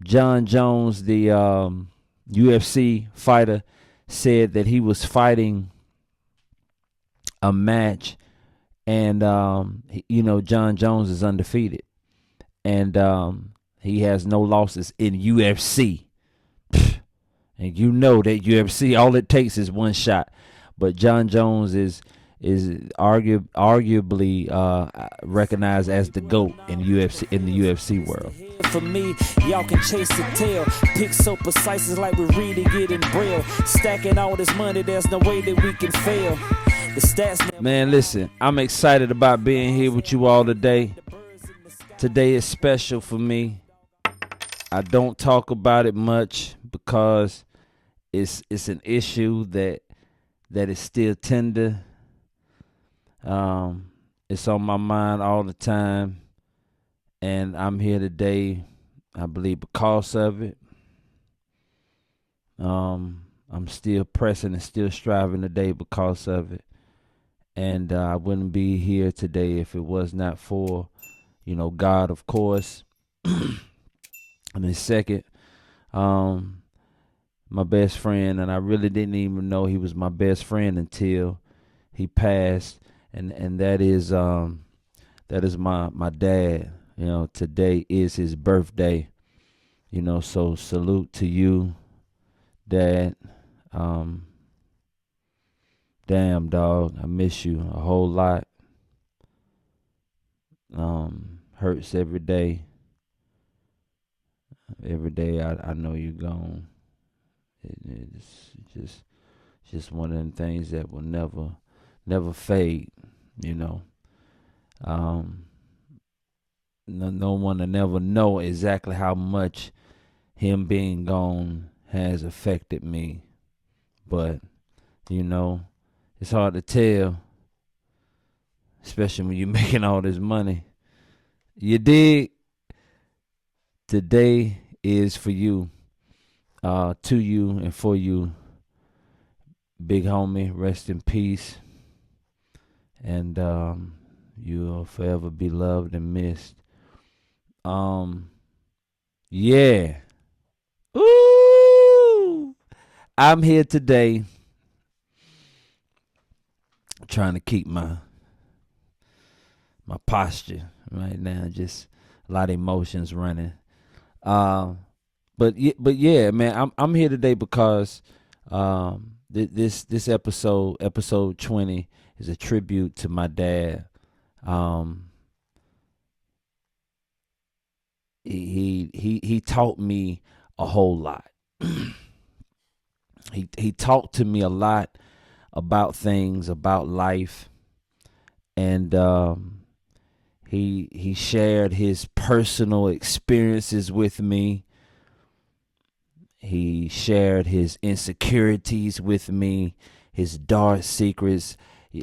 John Jones, the UFC fighter, said that he was fighting a match, and John Jones is undefeated, and he has no losses in UFC. And you know that UFC, all it takes is one shot. But John Jones is arguably recognized as the GOAT in the UFC world. For me, y'all can chase the tail. Pick so precise, it's like we're reading it in braille. Stacking all this money, there's no way that we can fail. The stats. Man, listen, I'm excited about being here with you all today. Today is special for me. I don't talk about it much because it's an issue that is still tender. It's on my mind all the time, and I'm here today, I believe, because of it. I'm still pressing and still striving today because of it, and I wouldn't be here today if it was not for, God, of course. And then second, my best friend, and I really didn't even know he was my best friend until he passed, and that is my dad. Today is his birthday. So salute to you, Dad. Damn, dog, I miss you a whole lot. Hurts every day. Every day I know you're gone. It's just one of them things that will never fade. No one will never know exactly how much him being gone has affected me, but it's hard to tell, especially when you're making all this money. You dig? Today is for you, to you and for you, big homie. Rest in peace, and you'll forever be loved and missed. Yeah. Ooh, I'm here today trying to keep my posture right now. Just a lot of emotions running. But yeah, man, I'm here today because this episode 20 is a tribute to my dad. He taught me a whole lot. He talked to me a lot about things, about life, and he shared his personal experiences with me. He shared his insecurities with me, his dark secrets.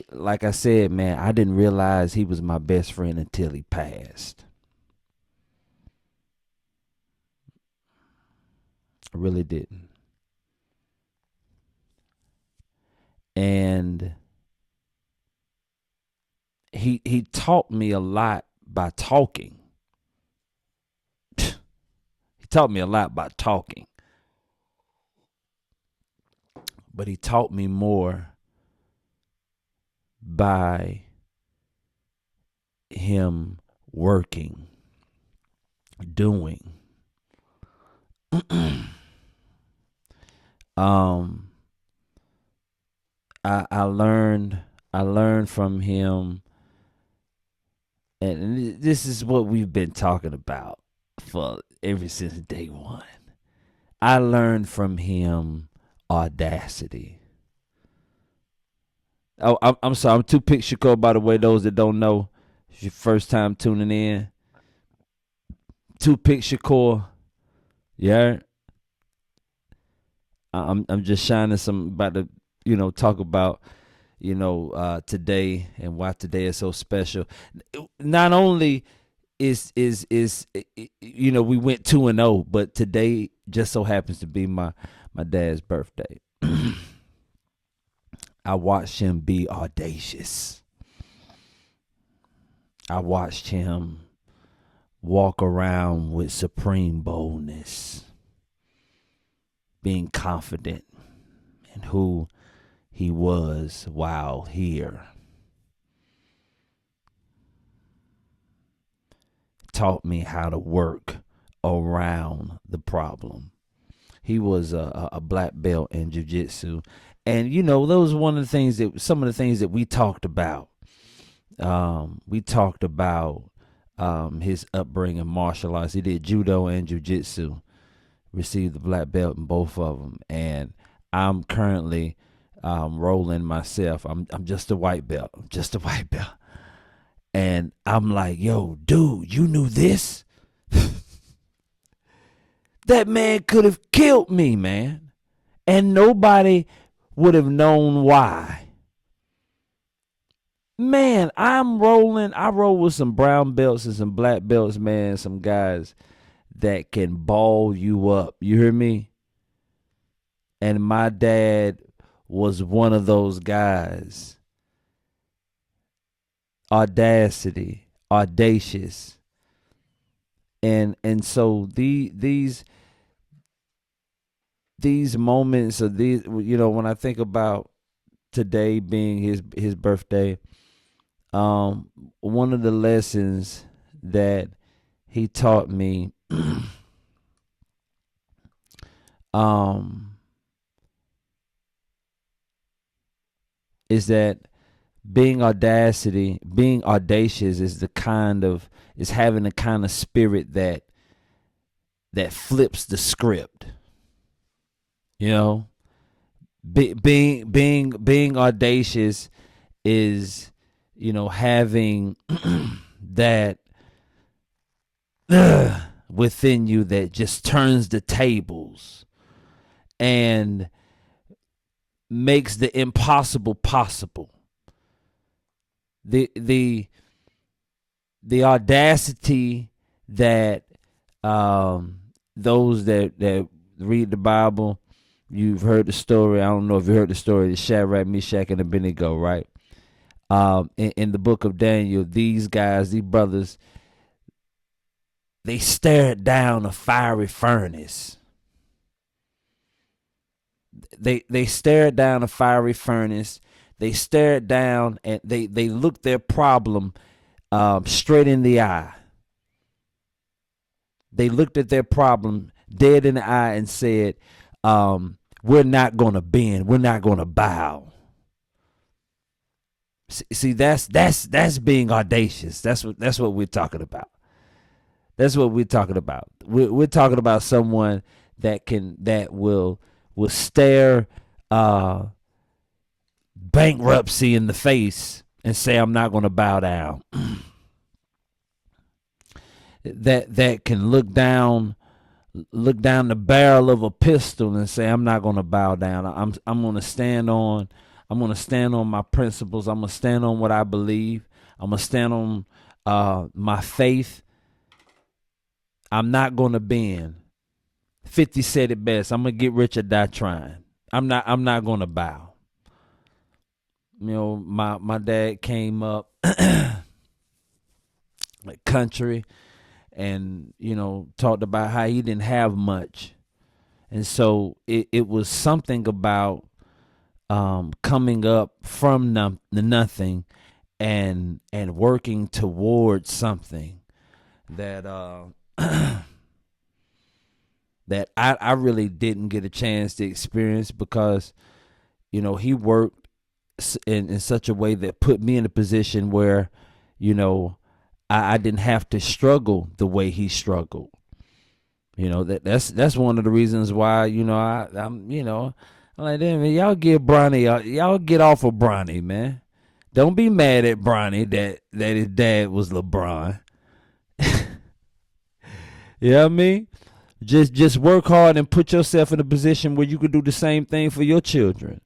Like I said, man, I didn't realize he was my best friend until he passed. I really didn't. And he taught me a lot by talking. He taught me a lot by talking. But he taught me more by him working, doing. I learned from him, and this is what we've been talking about for ever since day one. I learned from him audacity. Oh, I'm sorry. I'm Two Pick Shakur, by the way, those that don't know. It's your first time tuning in. Two Pick Shakur. Yeah. I'm just shining some about to, talk about, today and why today is so special. Not only is we went 2-0, but today just so happens to be my dad's birthday. I watched him be audacious. I watched him walk around with supreme boldness. being confident in who he was while here. Taught me how to work around the problem. He was a black belt in jiu-jitsu. And, those one of the things some of the things that we talked about. We talked about his upbringing, martial arts. He did judo and jiu-jitsu, received the black belt in both of them. And I'm currently rolling myself. I'm just a white belt. I'm just a white belt. And I'm like, yo, dude, you knew this? That man could have killed me, man. And nobody would have known why. Man, I roll with some brown belts and some black belts, man. Some guys that can ball you up. You hear me? And my dad was one of those guys. Audacious. And so these moments of these, when I think about today being his birthday, one of the lessons that he taught me is that being audacious is having the kind of spirit that flips the script. Being audacious is, having that within you that just turns the tables and makes the impossible possible. The audacity that those that read the Bible, you've heard the story. I don't know if you heard the story of Shadrach, Meshach, and Abednego, right? In the book of Daniel, these brothers, they stared down a fiery furnace. They stared down a fiery furnace. They stared down and they looked their problem straight in the eye. They looked at their problem dead in the eye and said, we're not going to bend. We're not going to bow. See, that's being audacious. That's what we're talking about. That's what we're talking about. We're talking about someone that will stare bankruptcy in the face and say, I'm not going to bow down. that can look down the barrel of a pistol and say, I'm not going to bow down. I'm going to stand on my principles. I'm going to stand on what I believe. I'm going to stand on my faith. I'm not going to bend. 50 said it best. I'm going to get rich or die trying. I'm not going to bow. My dad came up country and, talked about how he didn't have much. And so it was something about coming up from nothing and working towards something that that I really didn't get a chance to experience because, he worked in such a way that put me in a position where, I didn't have to struggle the way he struggled. That's one of the reasons why, I'm like, damn, man, y'all get Bronny, y'all get off of Bronny, man. Don't be mad at Bronny that his dad was LeBron. You know what I mean? Just work hard and put yourself in a position where you could do the same thing for your children.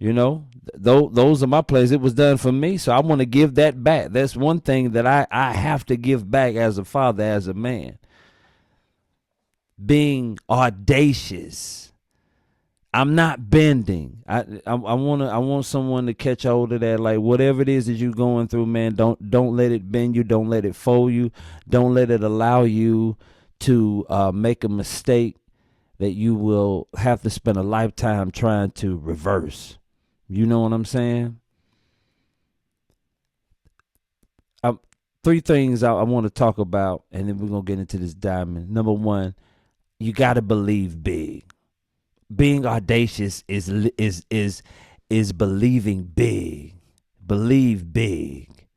Those are my plays. It was done for me, so I want to give that back. That's one thing that I have to give back as a father, as a man. Being audacious. I'm not bending. I want someone to catch hold of that. Like, whatever it is that you're going through, man, don't let it bend you. Don't let it fold you. Don't let it allow you to make a mistake that you will have to spend a lifetime trying to reverse. You know what I'm saying? Three things I want to talk about, and then we're gonna get into this diamond. Number one, you got to believe big. Being audacious is believing big. Believe big.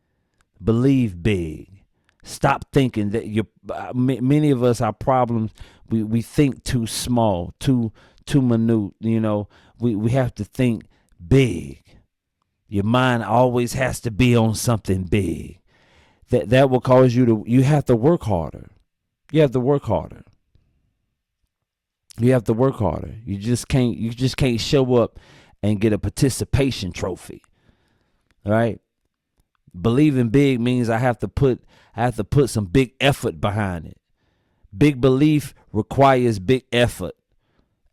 Believe big. Stop thinking that many of us, our problems, we think too small, too minute. You know, we have to think big. Your mind always has to be on something big. That will cause you have to work harder. You have to work harder. You have to work harder. You just can't show up and get a participation trophy. All right? Believing big means I have to put some big effort behind it. Big belief requires big effort.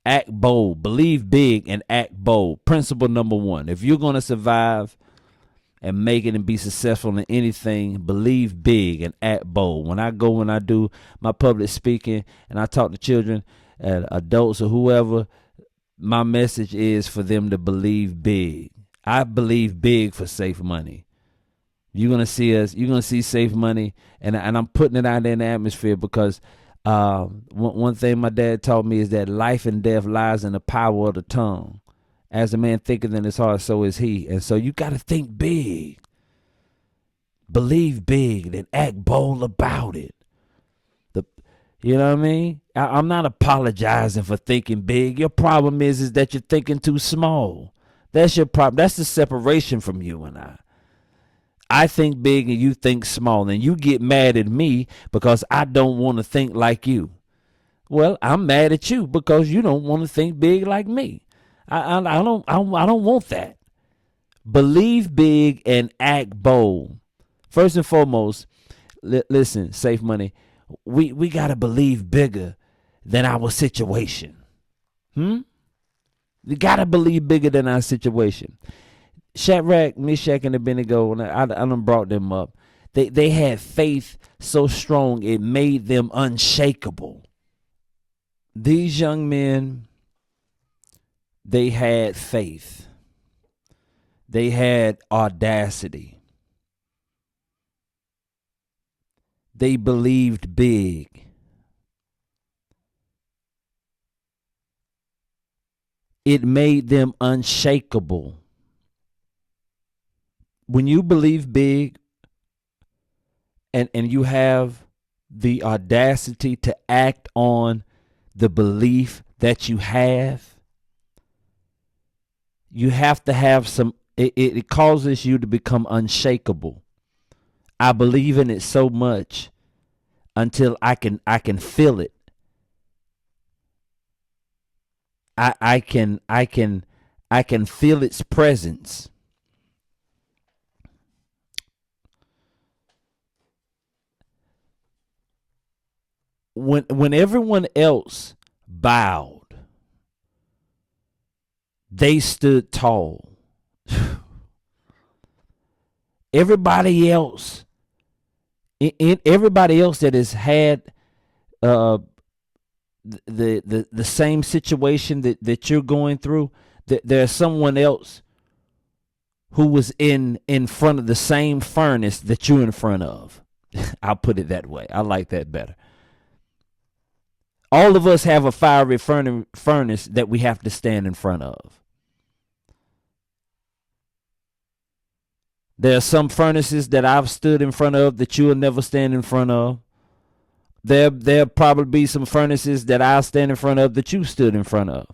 Act bold. Believe big and act bold. Principle number one. If you're going to survive and make it and be successful in anything, believe big and act bold. When I do my public speaking and I talk to children, adults or whoever, my message is for them to believe big. I believe big for Safe Money. You're gonna see Safe Money, and I'm putting it out there in the atmosphere because one thing my dad taught me is that life and death lies in the power of the tongue. As a man thinketh in his heart, so is he. And so you got to think big. Believe big and act bold about it. You know what I mean? I'm not apologizing for thinking big. Your problem is that you're thinking too small. That's your problem. That's the separation from you and I. I think big and you think small. And you get mad at me because I don't want to think like you. Well, I'm mad at you because you don't want to think big like me. I don't want that. Believe big and act bold. First and foremost, listen, Safe Money. We gotta believe bigger than our situation. We gotta believe bigger than our situation. Shadrach, Meshach, and Abednego, and I done brought them up. They had faith so strong it made them unshakable. These young men, they had faith. They had audacity. They believed big. It made them unshakable. When you believe big and you have the audacity to act on the belief that you have to have some, it causes you to become unshakable. I believe in it so much until I can feel it. I can feel its presence. When everyone else bowed, they stood tall. Everybody else that has had the same situation that you're going through, there's someone else who was in front of the same furnace that you're in front of. I'll put it that way. I like that better. All of us have a fiery furnace that we have to stand in front of. There are some furnaces that I've stood in front of that you'll never stand in front of. There'll probably be some furnaces that I'll stand in front of that you stood in front of.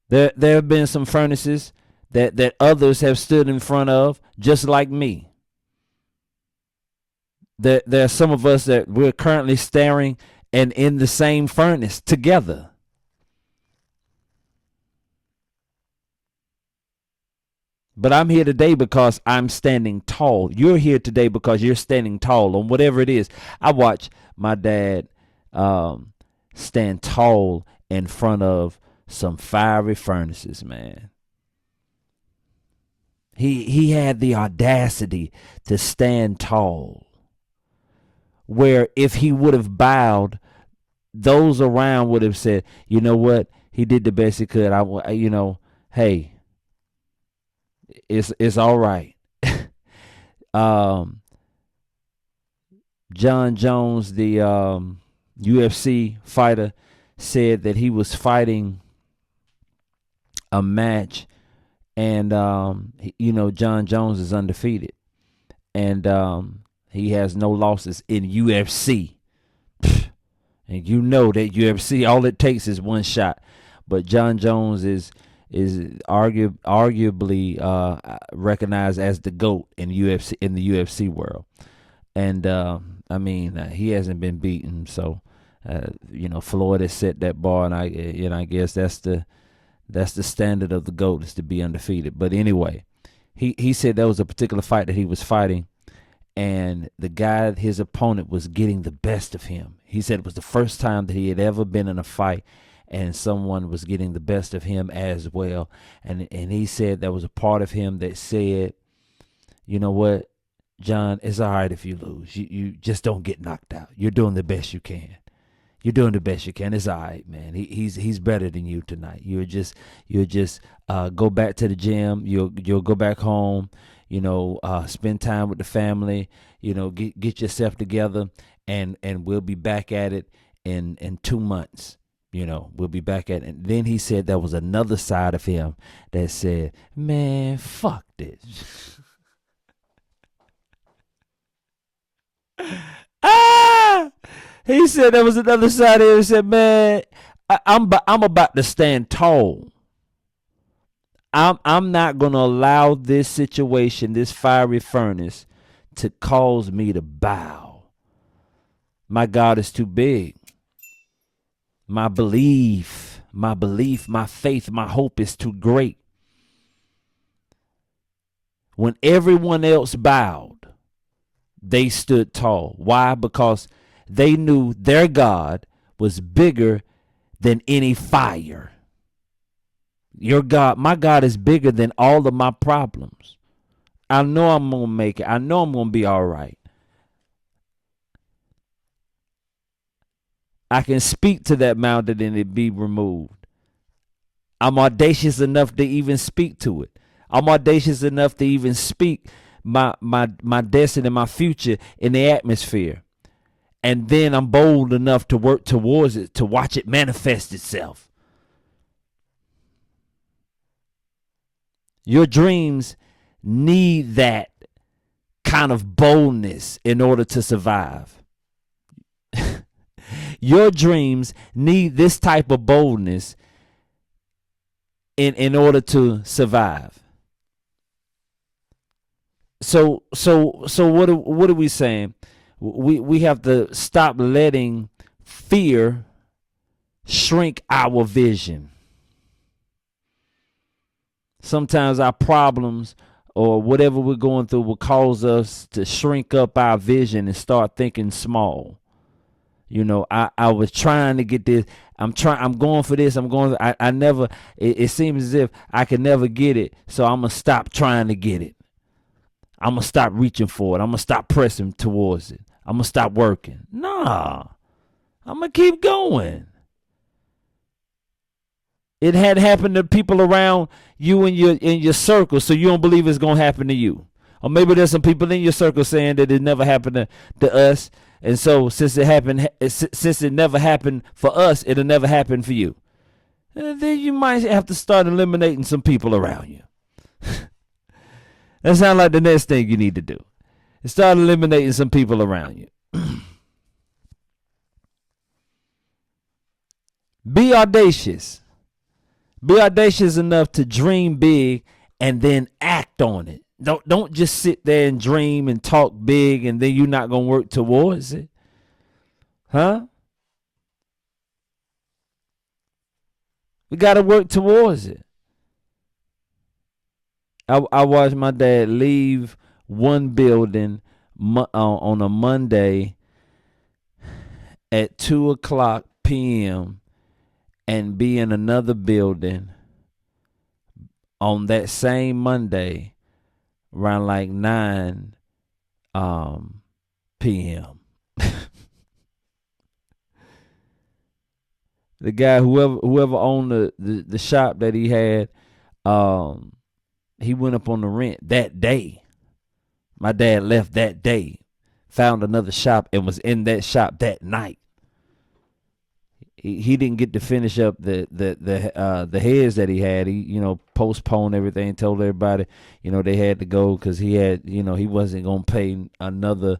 There have been some furnaces that others have stood in front of just like me. There are some of us that we're currently staring and in the same furnace together. But I'm here today because I'm standing tall. You're here today because you're standing tall on whatever it is. I watched my dad stand tall in front of some fiery furnaces, man. He had the audacity to stand tall. Where if he would have bowed, those around would have said, you know what, he did the best he could. Hey, it's all right. um, John Jones, the UFC fighter, said that he was fighting a match, and John Jones is undefeated, and he has no losses in UFC. And you know that UFC, all it takes is one shot. But John Jones is arguably recognized as the GOAT in the UFC world. And he hasn't been beaten. So Floyd has set that bar, and I guess that's the standard of the GOAT, is to be undefeated. But anyway, he said there was a particular fight that he was fighting, and the guy, his opponent, was getting the best of him. He said it was the first time that he had ever been in a fight and someone was getting the best of him as well. And he said there was a part of him that said, you know what, John, it's all right if you lose. You just don't get knocked out. You're doing the best you can. You're doing the best you can. It's all right, man. He's better than you tonight. You'll just go back to the gym. You'll go back home. Spend time with the family. Get yourself together, and we'll be back at it in 2 months. We'll be back at it. And then he said there was another side of him that said, man, fuck this. He said there was another side of him that said, man, I'm about to stand tall. I'm not going to allow this situation, this fiery furnace, to cause me to bow. My God is too big. My belief, my faith, my hope is too great. When everyone else bowed, they stood tall. Why? Because they knew their God was bigger than any fire. Your God, my God, is bigger than all of my problems. I know I'm going to make it. I know I'm going to be all right. I can speak to that mountain and it be removed. I'm audacious enough to even speak to it. I'm audacious enough to even speak my destiny, my future in the atmosphere. And then I'm bold enough to work towards it, to watch it manifest itself. Your dreams need that kind of boldness in order to survive. Your dreams need this type of boldness in order to survive. So what are we saying? We have to stop letting fear shrink our vision. Sometimes our problems or whatever we're going through will cause us to shrink up our vision and start thinking small. I was trying to get this. I'm going for this. I never, it seems as if I can never get it. So I'm going to stop trying to get it. I'm going to stop reaching for it. I'm going to stop pressing towards it. I'm going to stop working. Nah, I'm going to keep going. It had happened to people around you in your circle, so you don't believe it's going to happen to you. Or maybe there's some people in your circle saying that it never happened to us. And so since it never happened for us, it'll never happen for you. And then you might have to start eliminating some people around you. That sounds like the next thing you need to do. Start eliminating some people around you. Be audacious. Be audacious enough to dream big and then act on it. Don't just sit there and dream and talk big and then you're not going to work towards it. Huh? We got to work towards it. I watched my dad leave one building on a Monday at 2:00 p.m. and be in another building on that same Monday around like 9 p.m. The guy, whoever owned the shop that he had, he went up on the rent that day. My dad left that day, found another shop, and was in that shop that night. He didn't get to finish up the heads that he had. He postponed everything, told everybody they had to go because he had he wasn't gonna pay another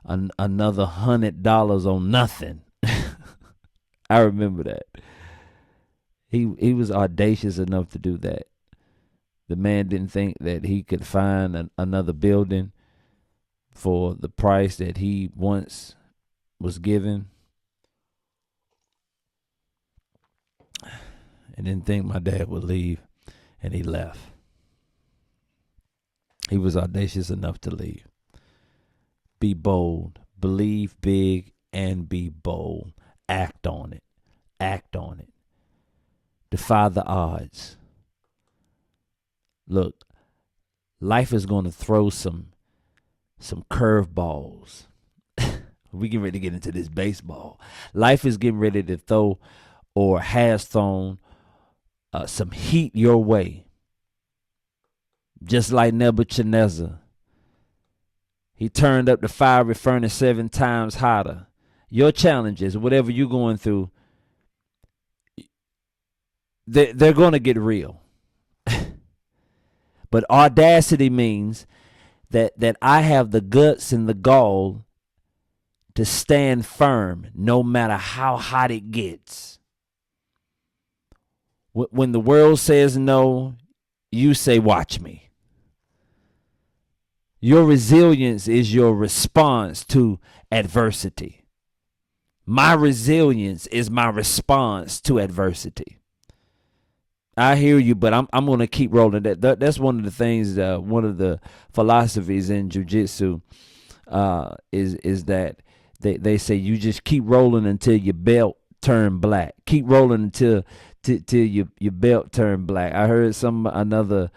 $100 on nothing. I remember that. He was audacious enough to do that. The man didn't think that he could find another building for the price that he once was given. And didn't think my dad would leave, and he left. He was audacious enough to leave. Be bold. Believe big and be bold. Act on it. Act on it. Defy the odds. Look, life is going to throw some curveballs. We getting ready to get into this baseball. Life is getting ready to throw, or has thrown, some heat your way. Just like Nebuchadnezzar. He turned up the fiery furnace 7 times hotter. Your challenges, whatever you're going through, they're going to get real. But audacity means that I have the guts and the gall to stand firm no matter how hot it gets. When the world says no, you say, watch me. Your resilience is your response to adversity. My resilience is my response to adversity. I hear you, but I'm going to keep rolling. That's one of the things, one of the philosophies in Jiu-Jitsu is that they say you just keep rolling until your belt turn black. Keep rolling until your belt turn black. I heard another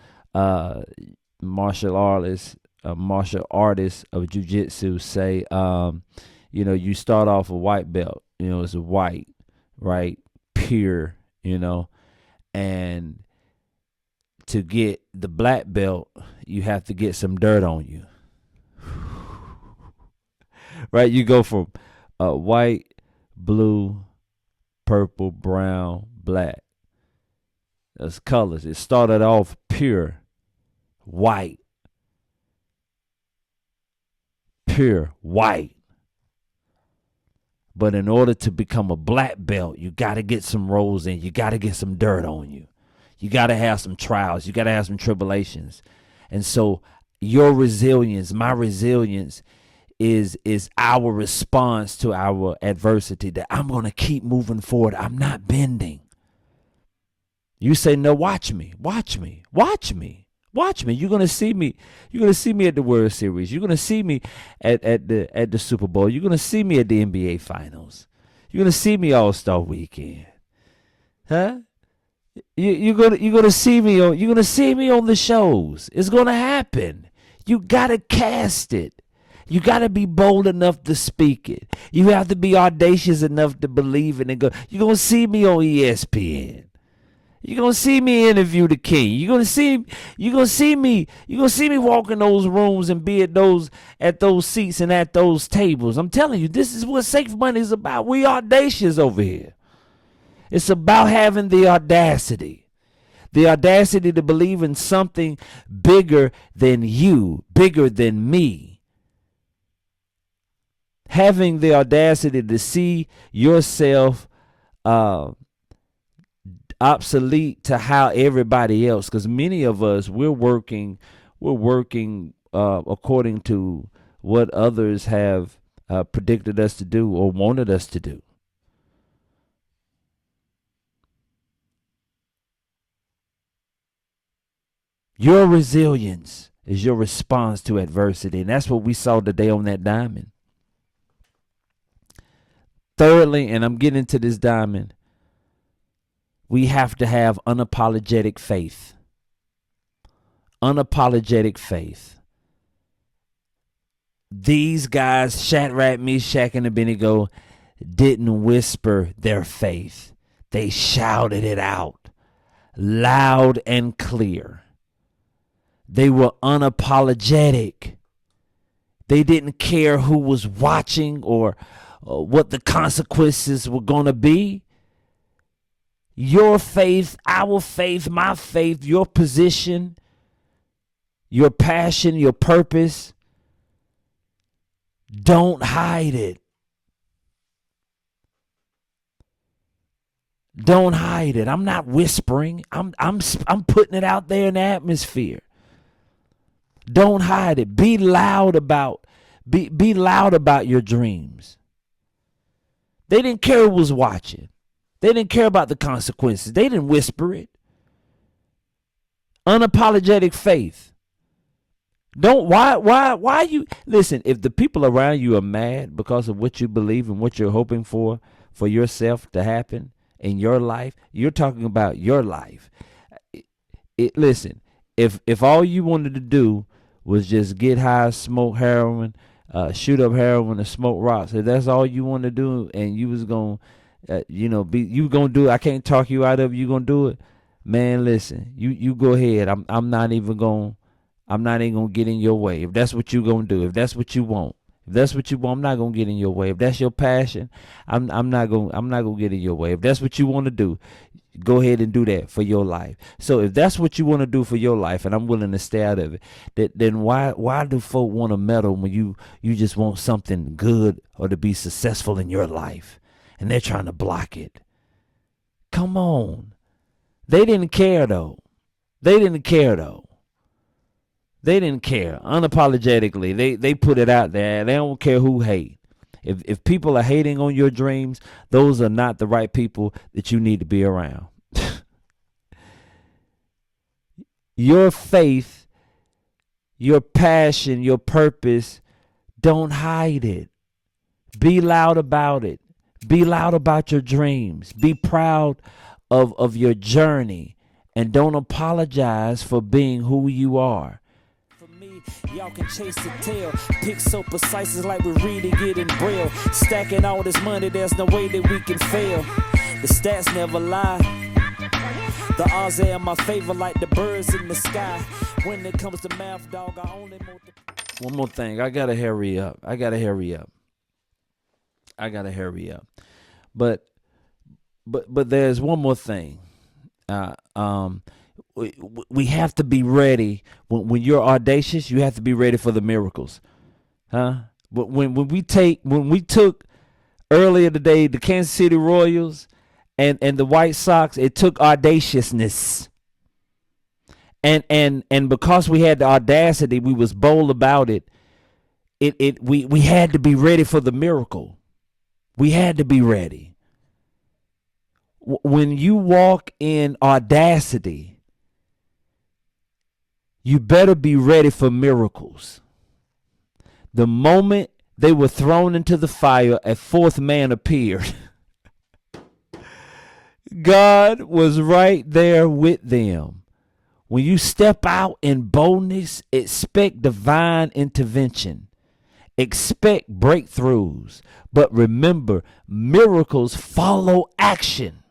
martial artist of Jiu-Jitsu say, you start off a white belt, it's a white, right, pure, and to get the black belt, you have to get some dirt on you. Right? You go from white, blue, purple, brown, black. That's colors. It started off pure white. Pure white. But in order to become a black belt, you got to get some rolls in. You got to get some dirt on you. You got to have some trials. You got to have some tribulations. And so your resilience, my resilience, is our response to our adversity, that I'm going to keep moving forward. I'm not bending. You say, no, watch me. Watch me. Watch me. Watch me. You're gonna see me. You're gonna see me at the World Series. You're gonna see me at the Super Bowl. You're gonna see me at the NBA Finals. You're gonna see me All-Star Weekend. Huh? You're gonna see me on the shows. It's gonna happen. You gotta cast it. You gotta be bold enough to speak it. You have to be audacious enough to believe it and go. You're gonna see me on ESPN. You're gonna see me interview the king. You're gonna see me walk in those rooms and be at those seats and at those tables. I'm telling you, this is what Safe Money is about. We audacious over here. It's about having the audacity to believe in something bigger than you, bigger than me. Having the audacity to see yourself obsolete to how everybody else, because many of us we're working according to what others have predicted us to do or wanted us to do. Your resilience is your response to adversity, and that's what we saw today on that diamond. Thirdly, and I'm getting to this diamond, we have to have unapologetic faith. Unapologetic faith. These guys, Shadrach, Meshach, and Abednego, didn't whisper their faith. They shouted it out loud and clear. They were unapologetic. They didn't care who was watching or what the consequences were going to be. Your faith, our faith, my faith, your position, your passion, your purpose, don't hide it. Don't hide it. I'm not whispering. I'm putting it out there in the atmosphere. Don't hide it. Be loud about your dreams. They didn't care who was watching. They didn't care about the consequences. They didn't whisper it. Unapologetic faith. Why you listen, if the people around you are mad because of what you believe and what you're hoping for yourself to happen in your life, you're talking about your life. Listen, if all you wanted to do was just get high, smoke heroin, shoot up heroin, and smoke rocks, if that's all you want to do, and you was gonna, you gonna do it, I can't talk you out of it, you gonna do it, man. Listen, you go ahead. I'm not even gonna get in your way. If that's what you gonna do, if that's what you want, I'm not gonna get in your way. If that's your passion, I'm not gonna get in your way. If that's what you want to do, go ahead and do that for your life. So if that's what you want to do for your life, and I'm willing to stay out of it, then why do folk want to meddle when you just want something good or to be successful in your life, and they're trying to block it? Come on. They didn't care though. They didn't care. Unapologetically, they put it out there. They don't care who hate. If people are hating on your dreams, those are not the right people that you need to be around. Your faith, your passion, your purpose, don't hide it. Be loud about it. Be loud about your dreams. Be proud of your journey, and don't apologize for being who you are. Y'all can chase the tail. Pick so precise, it's like we reading it in braille. Stacking all this money, there's no way that we can fail. The stats never lie. The odds are in my favor like the birds in the sky. When it comes to math, dog, I only multiply. One more thing. I gotta hurry up. But there's one more thing. We have to be ready when you're audacious. You have to be ready for the miracles, huh? But when we took earlier today the Kansas City Royals and the White Sox, it took audaciousness, and because we had the audacity, we was bold about it. We had to be ready for the miracle. We had to be ready. When you walk in audacity, you better be ready for miracles. The moment they were thrown into the fire, a fourth man appeared. God was right there with them. When you step out in boldness, expect divine intervention. Expect breakthroughs. But remember, miracles follow action.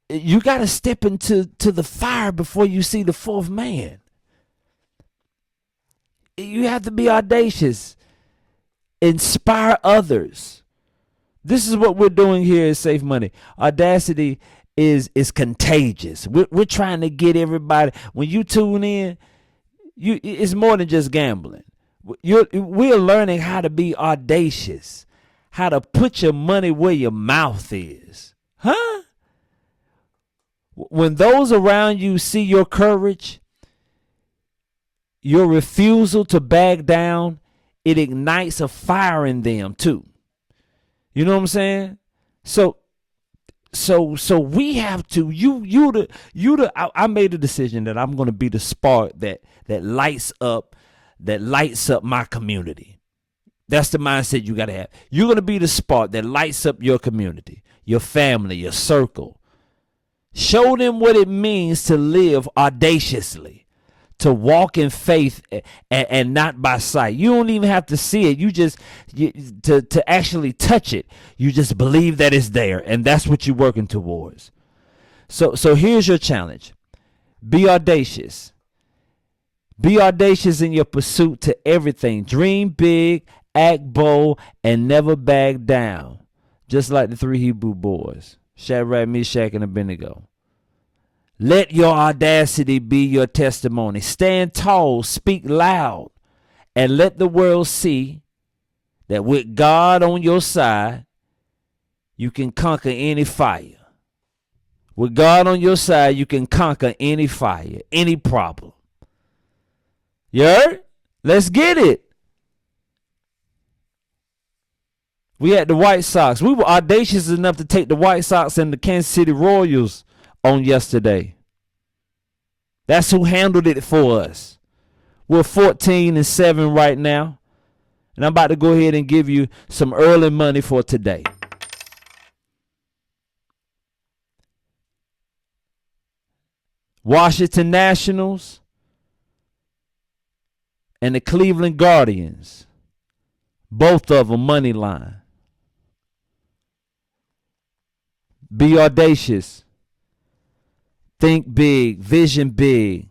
You got to step into the fire before you see the fourth man. You have to be audacious. Inspire others. This is what we're doing here at Safe Money. Audacity is contagious. We're trying to get everybody. When you tune in, it's more than just gambling. We're learning how to be audacious, how to put your money where your mouth is. Huh? When those around you see your courage, your refusal to back down, it ignites a fire in them too. You know what I'm saying? So we have to. I made a decision that I'm going to be the spark that lights up my community. That's the mindset you got to have. You're going to be the spark that lights up your community, your family, your circle. Show them what it means to live audaciously, to walk in faith and not by sight. You don't even have to see it. To actually touch it. You just believe that it's there, and that's what you're working towards. So here's your challenge. Be audacious. Be audacious in your pursuit to everything. Dream big, act bold, and never back down. Just like the 3 Hebrew boys, Shadrach, Meshach, and Abednego. Let your audacity be your testimony. Stand tall, speak loud, and let the world see that with God on your side, you can conquer any fire. With God on your side, you can conquer any fire, any problem. You heard? Let's get it. We had the White Sox. We were audacious enough to take the White Sox and the Kansas City Royals on yesterday. That's who handled it for us. We're 14-7 right now. And I'm about to go ahead and give you some early money for today. Washington Nationals and the Cleveland Guardians. Both of them money line. Be audacious. Think big. Vision big.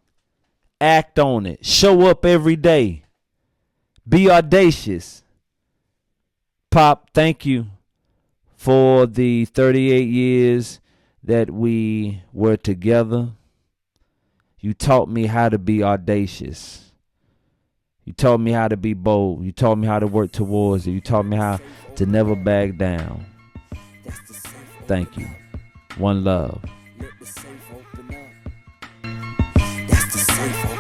Act on it. Show up every day. Be audacious. Pop, thank you for the 38 years that we were together. You taught me how to be audacious. You taught me how to be bold. You taught me how to work towards it. You taught me how to never back down. Thank you. One love. Let the safe open up. That's the safe open